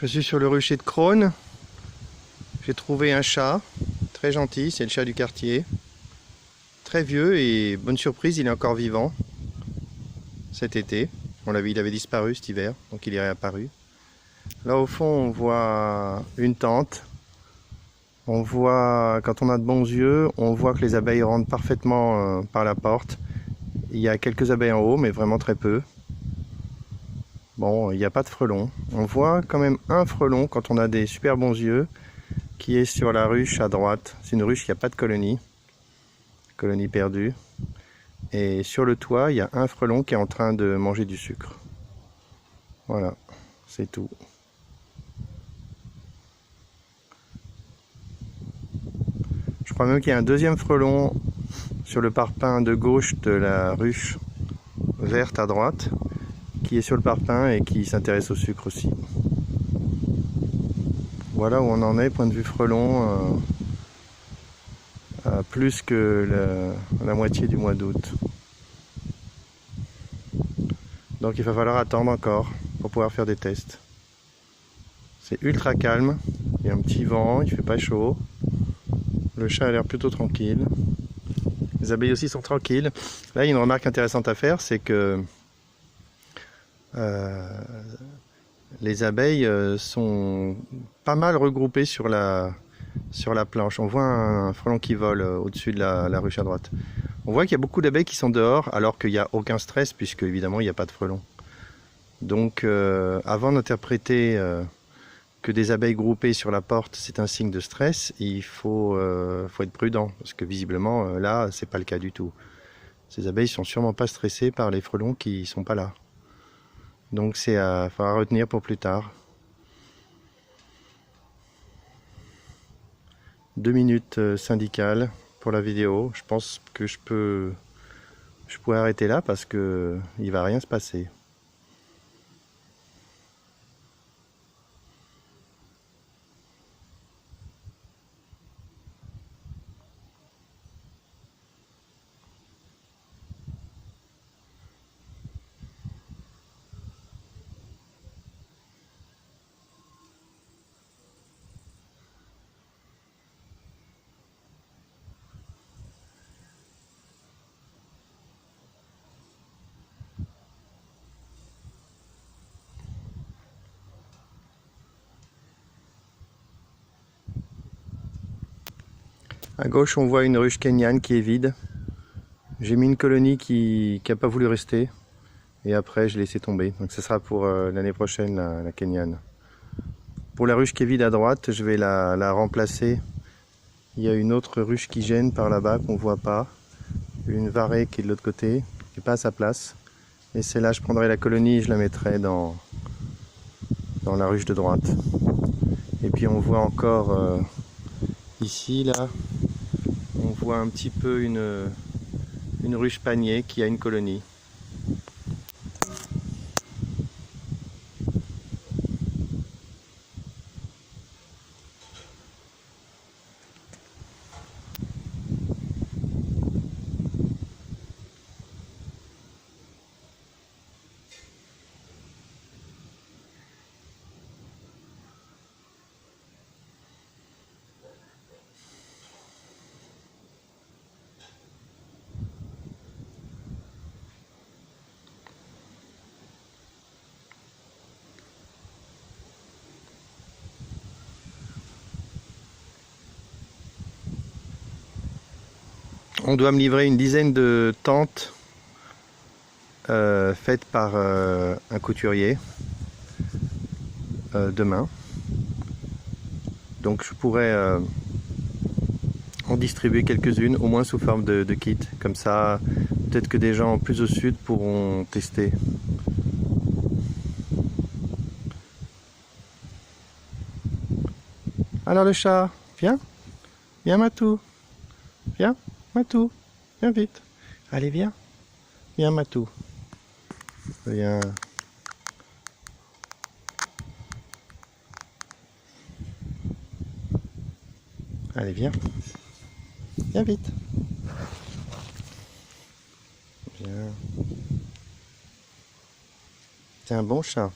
Je suis sur le rucher de Crosne. J'ai trouvé un chat, très gentil, c'est le chat du quartier. Très vieux et bonne surprise, il est encore vivant cet été. On l'a vu, il avait disparu cet hiver, donc il est réapparu. Là au fond on voit une tente. On voit, quand on a de bons yeux, on voit que les abeilles rentrent parfaitement par la porte. Il y a quelques abeilles en haut, mais vraiment très peu. Bon, il n'y a pas de frelons. On voit quand même un frelon quand on a des super bons yeux, qui est sur la ruche à droite. C'est une ruche qui n'a pas de colonie. Colonie perdue. Et sur le toit, il y a un frelon qui est en train de manger du sucre. Voilà, c'est tout. Je crois même qu'il y a un deuxième frelon sur le parpaing de gauche de la ruche verte à droite, qui est sur le parpaing et qui s'intéresse au sucre aussi. Voilà où on en est, point de vue frelon, à plus que la moitié du mois d'août. Donc il va falloir attendre encore pour pouvoir faire des tests. C'est ultra calme, il y a un petit vent, il fait pas chaud. Le chat a l'air plutôt tranquille. Les abeilles aussi sont tranquilles. Là il y a une remarque intéressante à faire, c'est que les abeilles sont pas mal regroupées sur la planche. On voit un frelon qui vole au-dessus de la ruche à droite. On voit qu'il y a beaucoup d'abeilles qui sont dehors alors qu'il n'y a aucun stress puisque évidemment il n'y a pas de frelons. Donc avant d'interpréter que des abeilles groupées sur la porte c'est un signe de stress, il faut être prudent parce que visiblement là c'est pas le cas du tout. Ces abeilles sont sûrement pas stressées par les frelons qui sont pas là. Donc c'est à retenir pour plus tard. 2 minutes syndicales pour la vidéo. Je pense que je pourrais arrêter là parce que il va rien se passer. À gauche, on voit une ruche kenyane qui est vide. J'ai mis une colonie qui n'a pas voulu rester. Et après, je l'ai laissé tomber. Donc ce sera pour l'année prochaine, la kenyane. Pour la ruche qui est vide à droite, je vais la remplacer. Il y a une autre ruche qui gêne par là-bas qu'on ne voit pas. Une varée qui est de l'autre côté, qui n'est pas à sa place. Et celle-là, je prendrai la colonie et je la mettrai dans la ruche de droite. Et puis on voit encore ici, là, on voit un petit peu une ruche panier qui a une colonie. On doit me livrer une dizaine de tentes faites par un couturier demain. Donc je pourrais en distribuer quelques-unes, au moins sous forme de kit. Comme ça, peut-être que des gens plus au sud pourront tester. Alors le chat, viens, viens Matou, viens Matou, viens vite. Allez viens, viens Matou, viens. Allez viens, viens vite. Viens. C'est un bon chat.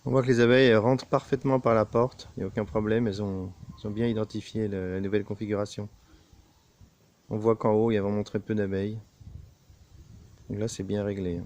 On voit que les abeilles rentrent parfaitement par la porte, il n'y a aucun problème, elles ont bien identifié la nouvelle configuration. On voit qu'en haut il y a vraiment très peu d'abeilles. Donc là c'est bien réglé.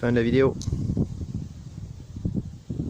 Fin de la vidéo.